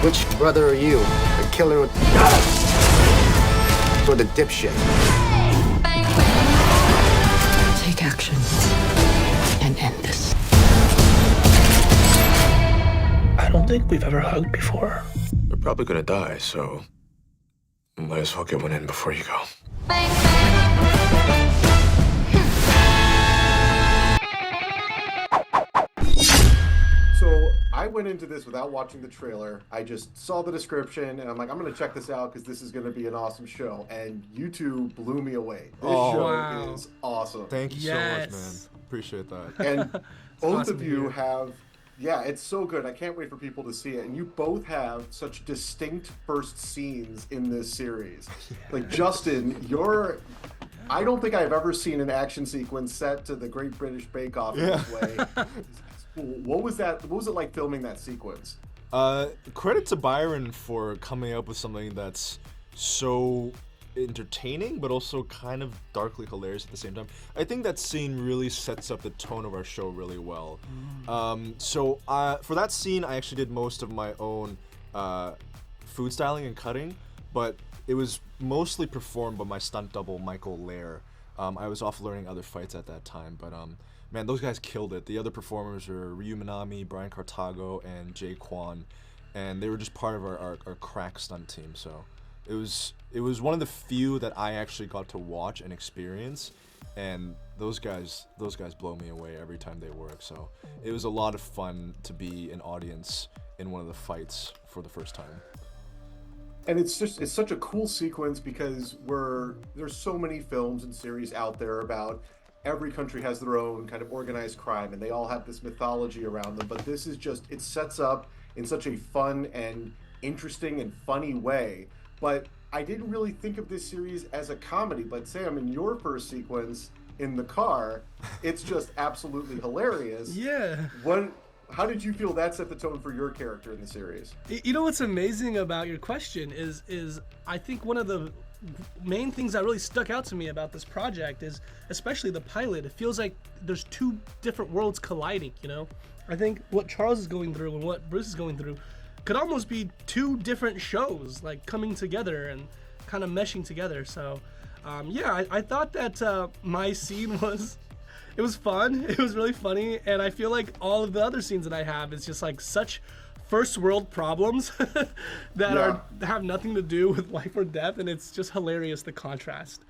Which brother are you? The killer or the dipshit? Take action and end this. I don't think we've ever hugged before. We're probably gonna die, so might as well get one in before you go. So I went into this without watching the trailer. I just saw the description and I'm like, I'm gonna check this out because this is gonna be an awesome show. And you two blew me away. This show is awesome. Thank you so much, man. Appreciate that. And both awesome of you have, yeah, it's so good. I can't wait for people to see it. And you both have such distinct first scenes in this series. Like Justin, I don't think I've ever seen an action sequence set to the Great British Bake Off in this way. What was that? What was it like filming that sequence? Credit to Byron for coming up with something that's so entertaining, but also kind of darkly hilarious at the same time. I think that scene really sets up the tone of our show really well. So for that scene, I actually did most of my own food styling and cutting, but it was mostly performed by my stunt double, Michael Lair. I was off learning other fights at that time, but man, those guys killed it. The other performers were Ryu Minami, Brian Cartago, and Jay Kwan, and they were just part of our crack stunt team. So it was one of the few that I actually got to watch and experience, and those guys blow me away every time they work. So it was a lot of fun to be an audience in one of the fights for the first time. And it's such a cool sequence because there's so many films and series out there about every country has their own kind of organized crime and they all have this mythology around them, but this is just, it sets up in such a fun and interesting and funny way. But I didn't really think of this series as a comedy, but Sam, in your first sequence in the car, it's just absolutely hilarious. Yeah. How did you feel that set the tone for your character in the series? You know what's amazing about your question is I think one of the main things that really stuck out to me about this project is especially the pilot. It feels like there's two different worlds colliding, you know? I think what Charles is going through and what Bruce is going through could almost be two different shows, like coming together and kind of meshing together. So yeah, I thought that my scene was fun. It was really funny, and I feel like all of the other scenes that I have is just like such first world problems that have nothing to do with life or death, and it's just hilarious, the contrast.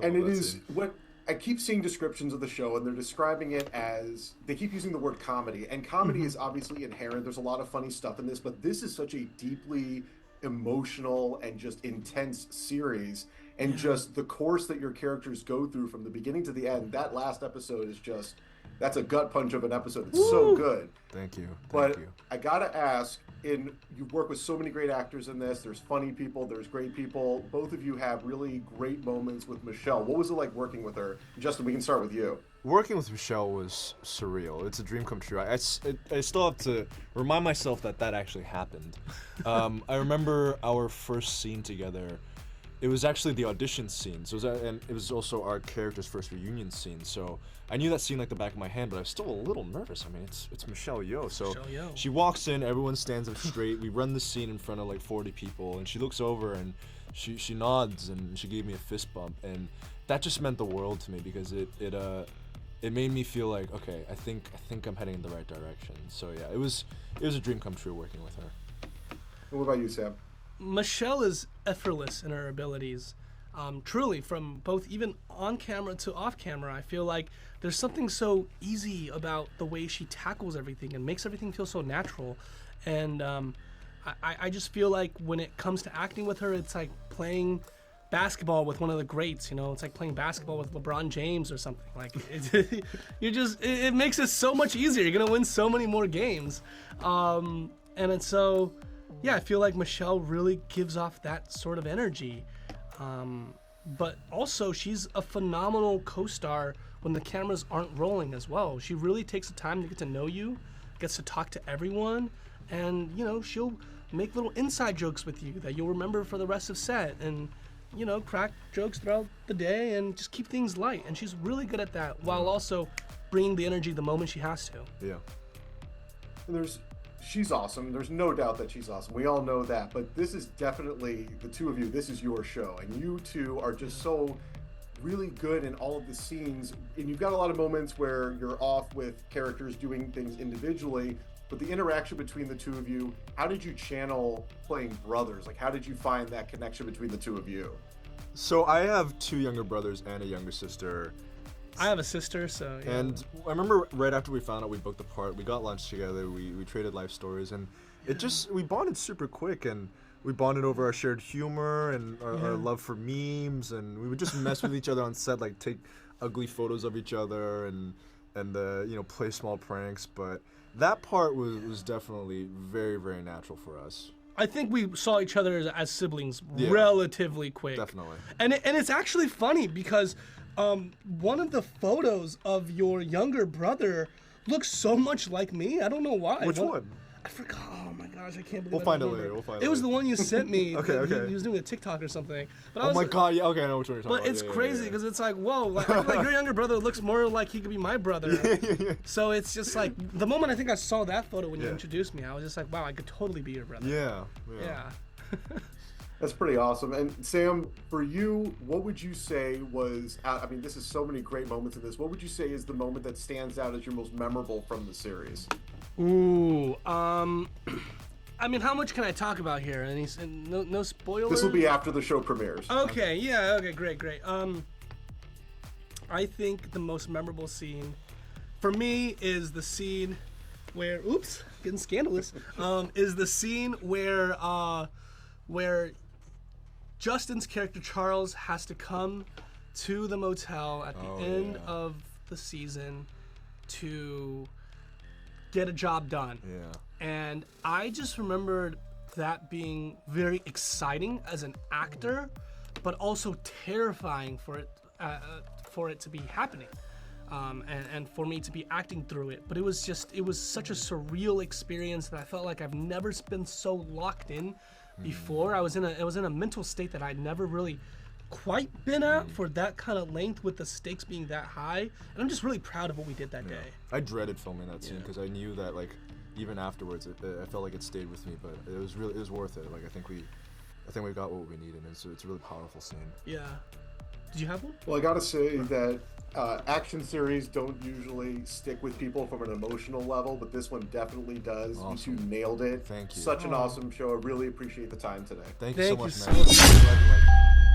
And it is what I keep seeing descriptions of the show, and they're describing it as, they keep using the word comedy, and comedy is obviously inherent. There's a lot of funny stuff in this, but this is such a deeply emotional and just intense series, and just the course that your characters go through from the beginning to the end. That last episode is just, that's a gut punch of an episode. It's so good. Thank you. But I gotta ask, you work with so many great actors in this. There's funny people, there's great people. Both of you have really great moments with Michelle. What was it like working with her? Justin, we can start with you. Working with Michelle was surreal. It's a dream come true. I still have to remind myself that actually happened. I remember our first scene together. It was actually the audition scene, and it was also our character's first reunion scene. So I knew that scene like the back of my hand, but I was still a little nervous. I mean, it's Michelle Yeoh. So she walks in, everyone stands up straight. We run the scene in front of like 40 people, and she looks over and she nods and she gave me a fist bump, and that just meant the world to me because it made me feel like, okay, I think I'm heading in the right direction. So yeah, it was a dream come true working with her. And what about you, Sam? Michelle is effortless in her abilities. Truly, from both even on camera to off camera, I feel like there's something so easy about the way she tackles everything and makes everything feel so natural. And I just feel like when it comes to acting with her, it's like playing basketball with one of the greats, you know? It's like playing basketball with LeBron James or something. Like, it makes it so much easier. You're gonna win so many more games. And it's so, yeah, I feel like Michelle really gives off that sort of energy. But also, she's a phenomenal co-star when the cameras aren't rolling as well. She really takes the time to get to know you, gets to talk to everyone, and, you know, she'll make little inside jokes with you that you'll remember for the rest of set, and, you know, crack jokes throughout the day and just keep things light. And she's really good at that while also bringing the energy the moment she has to. Yeah. And there's she's awesome. There's no doubt that she's awesome. We all know that. But this is definitely, the two of you, this is your show. And you two are just so really good in all of the scenes. And you've got a lot of moments where you're off with characters doing things individually. But the interaction between the two of you, how did you channel playing brothers? Like, how did you find that connection between the two of you? So I have 2 younger brothers and a younger sister. I have a sister, so yeah. And I remember right after we found out we booked the part, we got lunch together, we traded life stories, and we bonded super quick, and we bonded over our shared humor and our love for memes, and we would just mess with each other on set, like take ugly photos of each other and play small pranks. But that part was definitely very, very natural for us. I think we saw each other as siblings relatively quick. Definitely. And it's actually funny because one of the photos of your younger brother looks so much like me. I don't know why. Which one? I forgot. Oh my gosh, I can't believe We'll I find don't it later. remember. We'll find it It was later. the one you sent me. Okay. He was doing a TikTok or something. But I Oh was my like, god, yeah, okay, I know which one you're talking But about. it's Yeah, crazy yeah, because it's like, whoa, like, I feel like your younger brother looks more like he could be my brother. So it's just like, the moment I think I saw that photo when you introduced me, I was just like, wow, I could totally be your brother. Yeah. That's pretty awesome. And Sam, for you, what would you say was, I mean, this is so many great moments in this. What would you say is the moment that stands out as your most memorable from the series? Ooh, I mean, how much can I talk about here? And no spoilers? This will be after the show premieres. Okay, yeah, okay, great. I think the most memorable scene for me is the scene where, oops, getting scandalous, is the scene where Justin's character Charles has to come to the motel at the end of the season to get a job done. Yeah. And I just remembered that being very exciting as an actor, but also terrifying for it to be happening, and for me to be acting through it. But it was such a surreal experience that I felt like I've never been so locked in before. I was in a mental state that I'd never really quite been at for that kind of length, with the stakes being that high. And I'm just really proud of what we did that day. I dreaded filming that scene because I knew that, like, even afterwards, I felt like it stayed with me, but it was worth it. Like, I think we got what we needed, and so it's a really powerful scene. Yeah. Did you have one? Well, I gotta say that action series don't usually stick with people from an emotional level, but this one definitely does. Awesome. You two nailed it. Thank you. Such an awesome show. I really appreciate the time today. Thank you so Thank much, you man. so much. Glad you liked it.